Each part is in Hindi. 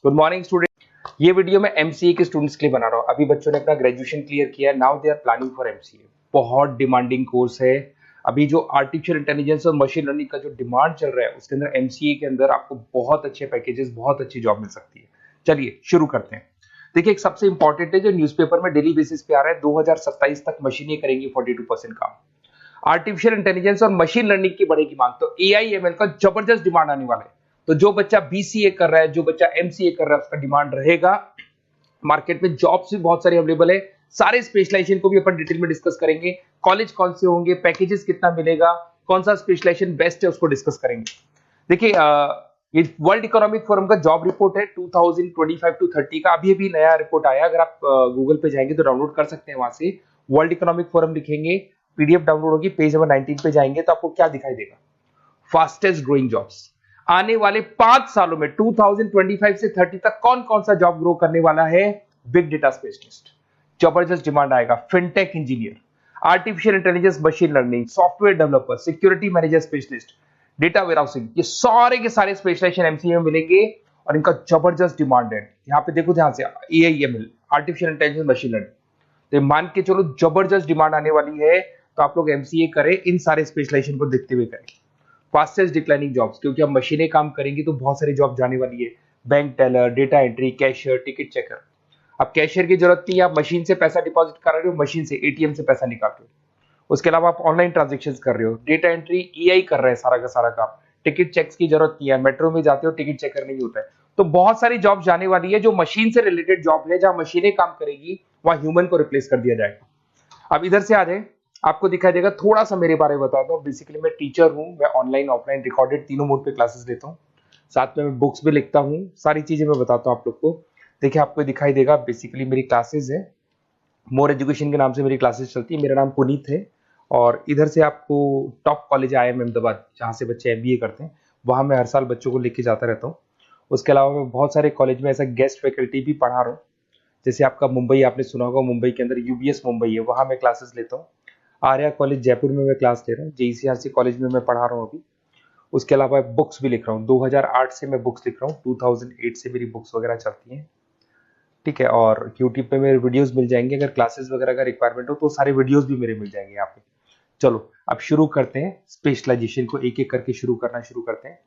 Good morning student. ये वीडियो मैं एमसीए के स्टूडेंट्स के लिए बना रहा हूँ। अभी बच्चों ने अपना ग्रेजुएशन क्लियर किया, now they are planning for MCA. बहुत डिमांडिंग कोर्स है। अभी जो आर्टिफिशियल इंटेलिजेंस और मशीन लर्निंग का जो डिमांड चल रहा है उसके अंदर एमसीए के अंदर आपको बहुत अच्छे पैकेजेस, बहुत अच्छी जॉब मिल सकती है। चलिए शुरू करते हैं। देखिए, एक सबसे इंपॉर्टेंट है जो न्यूज़पेपर में डेली बेसिस पे आ रहा है, 2027 तक मशीनें करेंगी 42% काम। आर्टिफिशियल इंटेलिजेंस और मशीन लर्निंग की बढ़ेगी मांग, तो एआई एमएल का जबरदस्त डिमांड आने वाला है। तो जो बच्चा बीसीए कर रहा है, जो बच्चा एमसीए कर रहा है, उसका डिमांड रहेगा। मार्केट में जॉब्स भी बहुत सारे अवेलेबल है। सारे स्पेशलाइजेशन को भी अपन डिटेल में डिस्कस करेंगे। कॉलेज कौन से होंगे, पैकेजेस कितना मिलेगा, कौन सा स्पेशलाइजेशन बेस्ट है, उसको डिस्कस करेंगे। देखिए, ये वर्ल्ड इकोनॉमिक फोरम का जॉब रिपोर्ट है 2025 टू 30 का। अभी अभी नया रिपोर्ट आया, अगर आप गूगल पे जाएंगे तो डाउनलोड कर सकते हैं। वहां से वर्ल्ड इकोनॉमिक फोरम लिखेंगे, पीडीएफ डाउनलोड होगी, पेज नंबर 19 पे जाएंगे तो आपको क्या दिखाई देगा, फास्टेस्ट ग्रोइंग जॉब्स। आने वाले 5 सालों में 2025 से 30 तक कौन कौन सा जॉब ग्रो करने वाला है। बिग डेटा स्पेशलिस्ट, जबरदस्त डिमांड आएगा। Fintech engineer, artificial intelligence machine learning, software developer, security manager specialist, data warehousing, ये सारे के सारे स्पेशलाइजेशन एमसीए में मिलेंगे और इनका जबरदस्त डिमांड है। यहाँ पे देखो, ध्यान से, AIML, artificial intelligence machine learning, तो मान के चलो जबरदस्त डिमांड आने वाली है। तो आप लोग एमसीए करें, इन सारे स्पेशलाइजेशन को देखते हुए करें। फास्टेस्ट डिक्लाइनिंग जॉब्स, क्योंकि अब मशीनें काम करेंगी तो बहुत सारी जॉब जाने वाली है। Bank teller, data entry, cashier, ticket checker. अब कैशियर की जरूरत नहीं है, आप मशीन से पैसा डिपॉजिट कर रहे हो, मशीन से एटीएम से पैसा निकाल रहे हो। उसके अलावा आप ऑनलाइन ट्रांजेक्शन कर रहे हो। डेटा एंट्री एआई कर रहा है सारा का सारा काम। टिकट चेक्स की जरूरत नहीं है, मेट्रो में जाते हो टिकट चेकर नहीं होता है। तो बहुत सारी जॉब जाने वाली है जो मशीन से रिलेटेड जॉब है, जहां मशीनें काम करेगी वहां ह्यूमन को रिप्लेस कर दिया जाएगा। अब इधर से आ जाए, आपको दिखाई देगा। थोड़ा सा मेरे बारे में बताता हूँ। बेसिकली मैं टीचर हूँ, मैं ऑनलाइन ऑफलाइन रिकॉर्डेड तीनों मोड पे क्लासेस लेता हूँ। साथ में मैं बुक्स भी लिखता हूँ, सारी चीजें मैं बताता हूँ आप लोग को। देखिए, आपको दिखाई देगा, बेसिकली मेरी क्लासेस है, मोर एजुकेशन के नाम से मेरी क्लासेस चलती है। मेरा नाम पुनीत है और इधर से आपको टॉप कॉलेज IIM अहमदाबाद, जहाँ से बच्चे एमबीए करते हैं, वहाँ मैं हर साल बच्चों को लेके जाता रहता हूँ। उसके अलावा मैं बहुत सारे कॉलेज में ऐसा गेस्ट फैकल्टी भी पढ़ा रहा हूँ। जैसे आपका मुंबई, आपने सुना होगा, मुंबई के अंदर यूबीएस मुंबई है, वहाँ मैं क्लासेस लेता हूँ। आर्या कॉलेज जयपुर में मैं क्लास ले रहा हूँ। जेईसीआरसी कॉलेज में मैं पढ़ा रहा हूँ अभी। उसके अलावा बुक्स भी लिख रहा हूँ। 2008 से मैं बुक्स लिख रहा हूँ, 2008 से मेरी बुक्स वगैरह चलती हैं। ठीक है, और यूट्यूब पे मेरे वीडियोस मिल जाएंगे। अगर क्लासेस वगैरह का रिक्वायरमेंट हो तो सारे वीडियोस भी मेरे मिल जाएंगे यहाँ पे। चलो अब शुरू करते हैं, स्पेशलाइजेशन को एक एक करके शुरू करते हैं।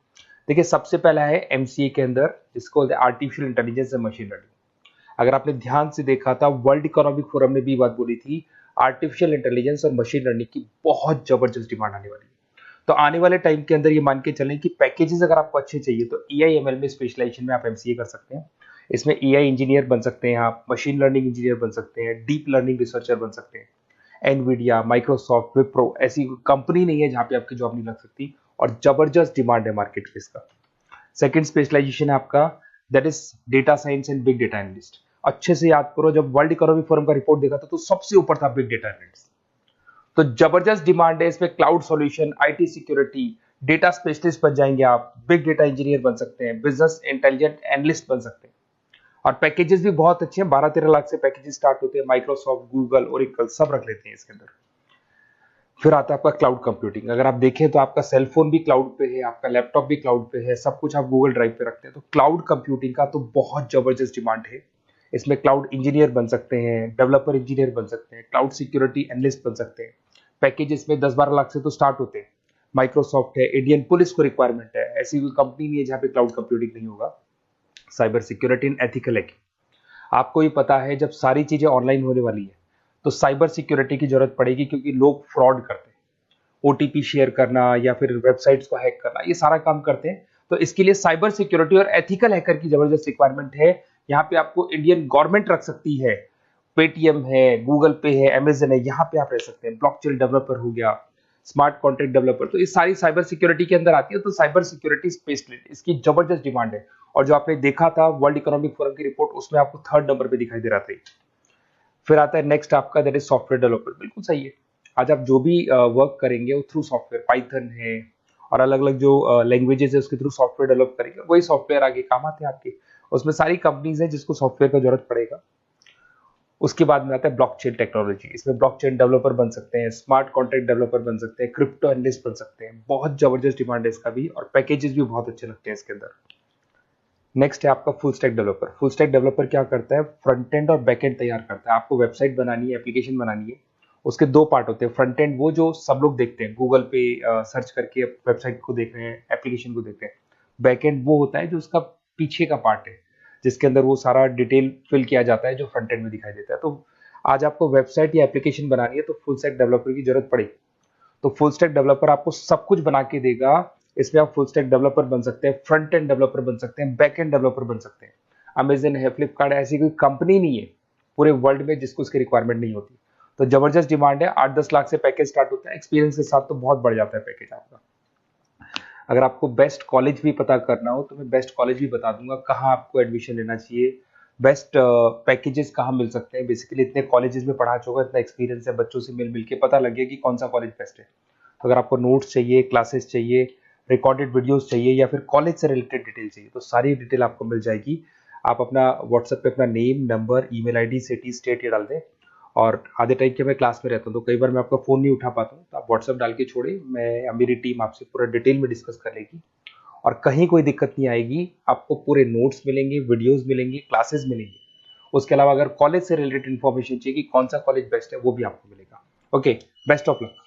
देखिए, सबसे पहला है एमसीए के अंदर, जिसको बोलते हैं artificial intelligence and machine learning. अगर आपने ध्यान से देखा था, वर्ल्ड इकोनॉमिक फोरम ने भी बात बोली थी, आर्टिफिशियल इंटेलिजेंस और मशीन लर्निंग की बहुत जबरदस्त डिमांड आने वाली है। तो आने वाले टाइम के अंदर ये मान के चलें कि पैकेजेस अगर आपको अच्छे चाहिए तो एआईएमएल में स्पेशलाइजेशन में आप एमसीए कर सकते हैं। इसमें एआई इंजीनियर बन सकते हैं, आप मशीन लर्निंग इंजीनियर बन सकते हैं, डीप लर्निंग रिसर्चर बन सकते हैं। एनवीडिया, माइक्रोसॉफ्ट, विप्रो, ऐसी कंपनी नहीं है जहां पे आपकी जॉब नहीं लग सकती, और जबरदस्त डिमांड है मार्केट में इसका। सेकंड स्पेशलाइजेशन है आपका, that is data science and big data analyst. अच्छे से याद करो, जब वर्ल्ड इकोनॉमिक फोरम का रिपोर्ट देखा था तो सबसे ऊपर था बिग डेटा एनालिस्ट। तो जबरदस्त डिमांड है इसमें। Cloud solution, IT security, data specialist बन जाएंगे आप, बिग डेटा इंजीनियर बन सकते हैं, बिजनेस इंटेलिजेंट एनालिस्ट बन सकते हैं। और पैकेजेस भी बहुत अच्छे हैं, 12-13 लाख से पैकेजेस स्टार्ट होते हैं। माइक्रोसॉफ्ट, गूगल, ओरेकल सब रख लेते हैं इसके अंदर। फिर आता है आपका क्लाउड कंप्यूटिंग। अगर आप देखें तो आपका सेल फोन भी क्लाउड पे है, आपका लैपटॉप भी क्लाउड पे है, सब कुछ आप गूगल ड्राइव पे रखते हैं। तो क्लाउड कंप्यूटिंग का तो बहुत जबरदस्त डिमांड है। इसमें क्लाउड इंजीनियर बन सकते हैं, डेवलपर इंजीनियर बन सकते हैं, क्लाउड सिक्योरिटी एनालिस्ट बन सकते हैं। पैकेज इसमें 10-12 लाख से तो स्टार्ट होते हैं। माइक्रोसॉफ्ट है, इंडियन पुलिस को रिक्वायरमेंट है, ऐसी कोई कंपनी नहीं है जहां पे क्लाउड कंप्यूटिंग नहीं होगा। Cyber security and ethical hacking, आपको ही पता है जब सारी चीजें ऑनलाइन होने वाली है तो साइबर सिक्योरिटी की जरूरत पड़ेगी, क्योंकि लोग फ्रॉड करते हैं। ओटीपी शेयर करना या फिर वेबसाइट्स को हैक करना, ये सारा काम करते हैं। तो इसके लिए साइबर सिक्योरिटी और एथिकल हैकर की जबरदस्त रिक्वायरमेंट है। यहाँ पे आपको इंडियन गवर्नमेंट रख सकती है। पेटीएम है, गूगल पे है, अमेजन है, यहाँ पे आप रह सकते हैं। ब्लॉकचेन डेवलपर हो गया, स्मार्ट कॉन्ट्रैक्ट डेवलपर, तो ये सारी साइबर सिक्योरिटी के अंदर आती है। तो साइबर सिक्योरिटी स्पेशलिस्ट, इसकी जबरदस्त डिमांड है। और जो आपने देखा था वर्ल्ड इकोनॉमिक फोरम की रिपोर्ट, उसमें आपको 3rd नंबर पे दिखाई दे रहा था। फिर आता है नेक्स्ट आपका, दैट इज सॉफ्टवेयर डेवलपर। बिल्कुल सही है। आज आप जो भी वर्क करेंगे वो थ्रू सॉफ्टवेयर, पाइथन है और अलग अलग जो लैंग्वेजेस है उसके थ्रू सॉफ्टवेयर डेवलप करेंगे, वही सॉफ्टवेयर आगे काम आते हैं आपके। उसमें सारी कंपनीज है जिसको सॉफ्टवेयर का जरूरत पड़ेगा। उसके बाद में आता है ब्लॉकचेन टेक्नोलॉजी। इसमें ब्लॉकचेन डेवलपर बन सकते हैं, स्मार्ट कॉन्ट्रैक्ट डेवलपर बन सकते हैं, क्रिप्टो एनालिस्ट बन सकते हैं। बहुत जबरदस्त डिमांड है इसका भी, और पैकेजेस भी बहुत अच्छे लगते हैं इसके अंदर। नेक्स्ट है आपका full stack developer. Full stack developer क्या करता है, फ्रंट एंड और बैक एंड तैयार करता है। आपको वेबसाइट बनानी है, एप्लीकेशन बनानी है, उसके दो पार्ट होते हैं। फ्रंट एंड वो जो सब लोग देखते हैं, गूगल पे सर्च करके वेबसाइट को देख रहे हैं, एप्लीकेशन को देख रहे हैं। बैक एंड वो होता है जो उसका पीछे का पार्ट है, जिसके अंदर वो सारा डिटेल फिल किया जाता है जो फ्रंट एंड में दिखाई देता है। तो आज आपको वेबसाइट या एप्लीकेशन बनानी है तो फुल स्टैक डेवलपर की जरूरत पड़ेगी। तो फुल स्टैक डेवलपर आपको सब कुछ बना के देगा। इसमें आप फुल स्टैक डेवलपर बन सकते हैं, फ्रंट एंड डेवलपर बन सकते हैं, बैक एंड डेवलपर बन सकते हैं। अमेजन है, फ्लिपकार्ट, ऐसी कोई कंपनी नहीं है पूरे वर्ल्ड में जिसको उसकी रिक्वायरमेंट नहीं होती। तो जबरदस्त डिमांड है, 8-10 लाख से पैकेज स्टार्ट होता है, एक्सपीरियंस के साथ तो बहुत बढ़ जाता है पैकेज आपका। अगर आपको बेस्ट कॉलेज भी पता करना हो तो मैं बेस्ट कॉलेज भी बता दूंगा, कहाँ आपको एडमिशन लेना चाहिए, बेस्ट पैकेजेस कहाँ मिल सकते हैं। बेसिकली इतने कॉलेजेस में पढ़ा चुका, इतना एक्सपीरियंस है, बच्चों से मिल मिल के पता लग गया कि कौन सा कॉलेज बेस्ट है। तो अगर आपको नोट्स चाहिए, क्लासेस चाहिए, रिकॉर्डेड वीडियोस चाहिए, या फिर कॉलेज से रिलेटेड डिटेल चाहिए, तो सारी डिटेल आपको मिल जाएगी। आप अपना व्हाट्सएप पे अपना name, number, email ID, city, state ये डाल दें। और आधे टाइम के मैं क्लास में रहता हूँ तो कई बार मैं आपका फ़ोन नहीं उठा पाता हूँ, तो आप व्हाट्सएप डाल के छोड़े, मैं या मेरी टीम आपसे पूरा डिटेल में डिस्कस कर लेगी। और कहीं कोई दिक्कत नहीं आएगी, आपको पूरे नोट्स मिलेंगे, वीडियोस मिलेंगे, क्लासेस मिलेंगे। उसके अलावा अगर कॉलेज से रिलेटेड इन्फॉर्मेशन चाहिए कि कौन सा कॉलेज बेस्ट है, वो भी आपको मिलेगा। Okay, best of luck.